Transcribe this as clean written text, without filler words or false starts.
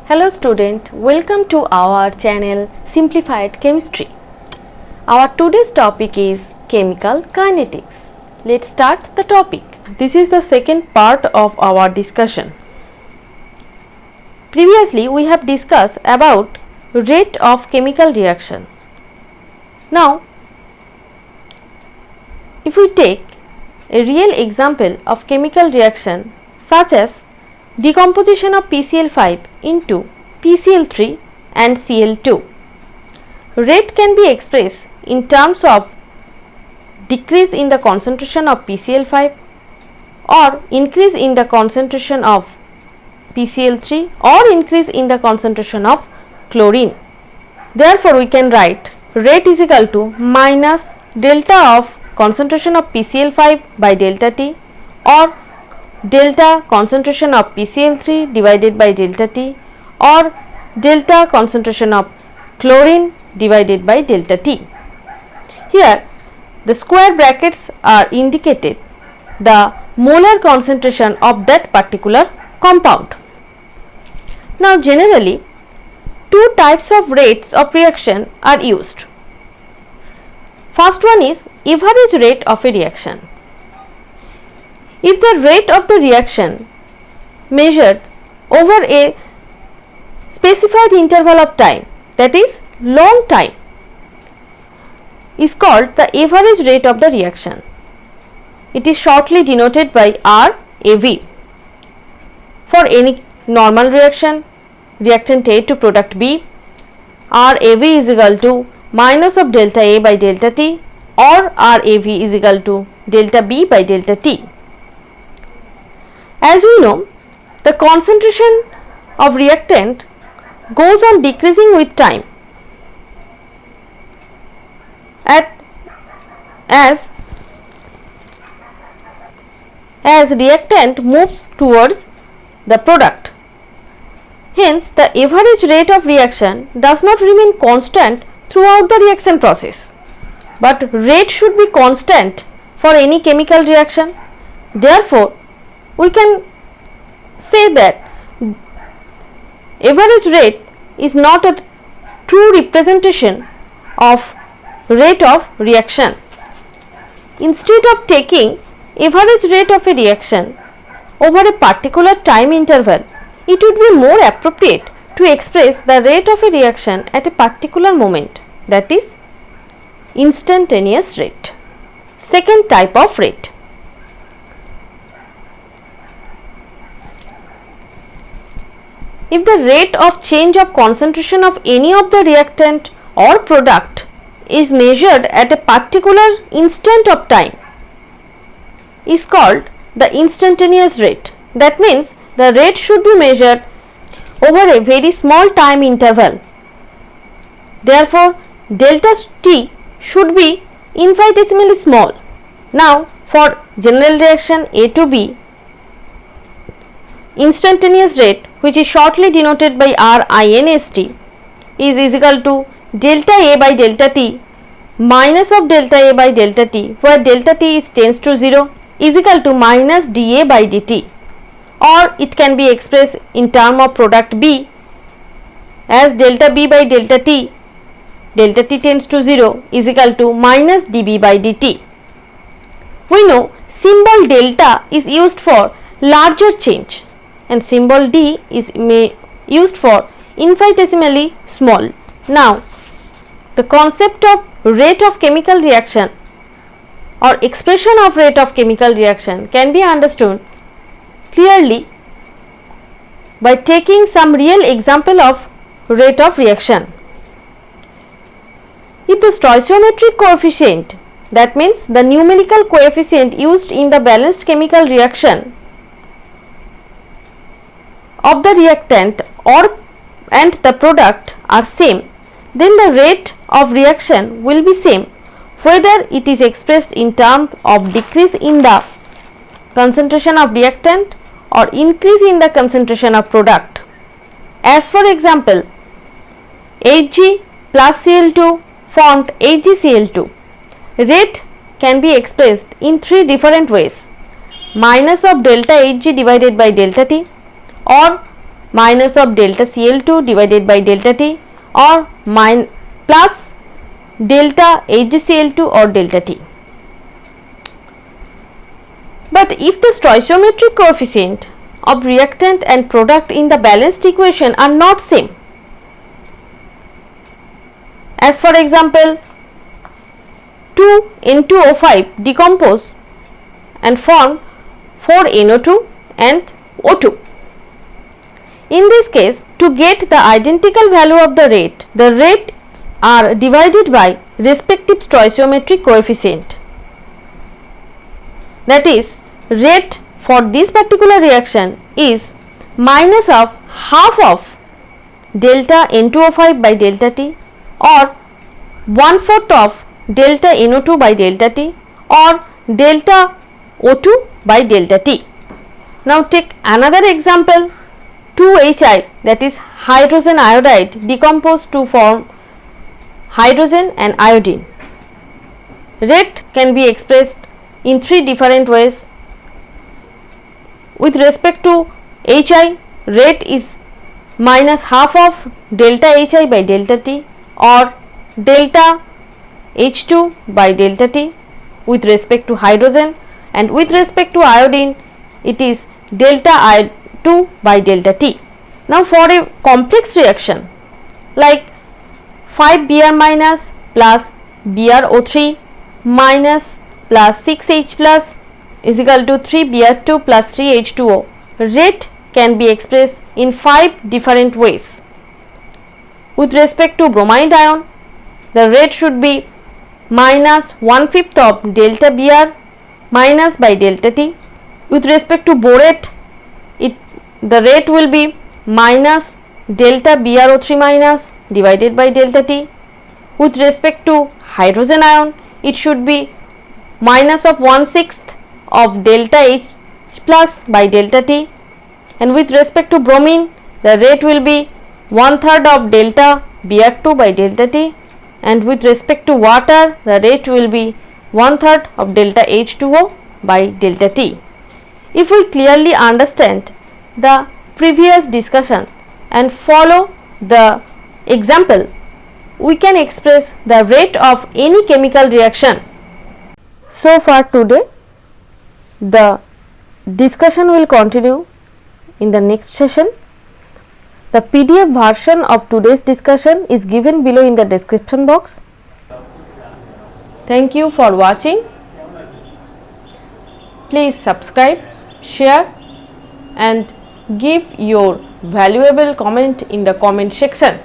Hello student, welcome to our channel Simplified Chemistry. Our today's topic is Chemical Kinetics. Let's start the topic. This is the second part of our discussion. Previously we have discussed about rate of chemical reaction. Now if we take a real example of chemical reaction such as decomposition of PCl5 into PCl3 and Cl2. Rate can be expressed in terms of decrease in the concentration of PCl5 or increase in the concentration of PCl3 or increase in the concentration of chlorine. Therefore, we can write rate is equal to minus delta of concentration of PCl5 by delta T or delta concentration of PCl3 divided by delta T or delta concentration of chlorine divided by delta T. Here the square brackets are indicated the molar concentration of that particular compound. Now generally two types of rates of reaction are used. First one is average rate of a reaction. If the rate of the reaction measured over a specified interval of time, that is long time, is called the average rate of the reaction. It is shortly denoted by RAV. For any normal reaction, reactant A to product B, RAV is equal to minus of delta A by delta T or RAV is equal to delta B by delta T. As we know, the concentration of reactant goes on decreasing with time as reactant moves towards the product. Hence, the average rate of reaction does not remain constant throughout the reaction process, but rate should be constant for any chemical reaction. Therefore, we can say that average rate is not a true representation of rate of reaction. Instead of taking average rate of a reaction over a particular time interval, it would be more appropriate to express the rate of a reaction at a particular moment, that is instantaneous rate. Second type of rate. If the rate of change of concentration of any of the reactant or product is measured at a particular instant of time, is called the instantaneous rate. That means the rate should be measured over a very small time interval. Therefore, delta T should be infinitesimally small. Now, for general reaction A to B, instantaneous rate, which is shortly denoted by RINST, is equal to delta A by delta T minus of delta A by delta T, where delta T is tends to 0, is equal to minus dA by dt, or it can be expressed in term of product B as delta B by delta T tends to 0 is equal to minus dB by dt. We know symbol delta is used for larger change and symbol D is used for infinitesimally small. Now, the concept of rate of chemical reaction or expression of rate of chemical reaction can be understood clearly by taking some real example of rate of reaction. If the stoichiometric coefficient, that means the numerical coefficient used in the balanced chemical reaction of the reactant and the product are same, then the rate of reaction will be same whether it is expressed in terms of decrease in the concentration of reactant or increase in the concentration of product. As for example, Hg plus Cl2 formed HgCl2. Rate can be expressed in three different ways: minus of delta Hg divided by delta T, or minus of delta Cl2 divided by delta T, or plus delta HgCl2 or delta T. But if the stoichiometric coefficient of reactant and product in the balanced equation are not same, as for example 2N2O5 decompose and form 4NO2 and O2. In this case, to get the identical value of the rates are divided by respective stoichiometric coefficient. That is, rate for this particular reaction is minus of half of delta N2O5 by delta T, or 1/4 of delta NO2 by delta T, or delta O2 by delta T. Now take another example, 2HI, that is hydrogen iodide decomposed to form hydrogen and iodine. Rate can be expressed in three different ways. With respect to HI, rate is minus half of delta HI by delta T, or delta H2 by delta T with respect to hydrogen, and with respect to iodine it is delta I2 by delta T. Now for a complex reaction like 5Br minus plus BrO3 minus plus 6H plus is equal to 3Br2 plus 3H2O, rate can be expressed in 5 different ways. With respect to bromide ion, the rate should be minus 1/5 of delta Br minus by delta T. With respect to borate, the rate will be minus delta BrO3 minus divided by delta T. With respect to hydrogen ion, it should be minus of 1/6 of delta H plus by delta T, and with respect to bromine, the rate will be 1/3 of delta Br2 by delta T, and with respect to water, the rate will be 1/3 of delta H2O by delta T. If we clearly understand the previous discussion and follow the example, we can express the rate of any chemical reaction. So far today, the discussion will continue in the next session. The PDF version of today's discussion is given below in the description box. Thank you for watching. Please subscribe, share and give your valuable comment in the comment section.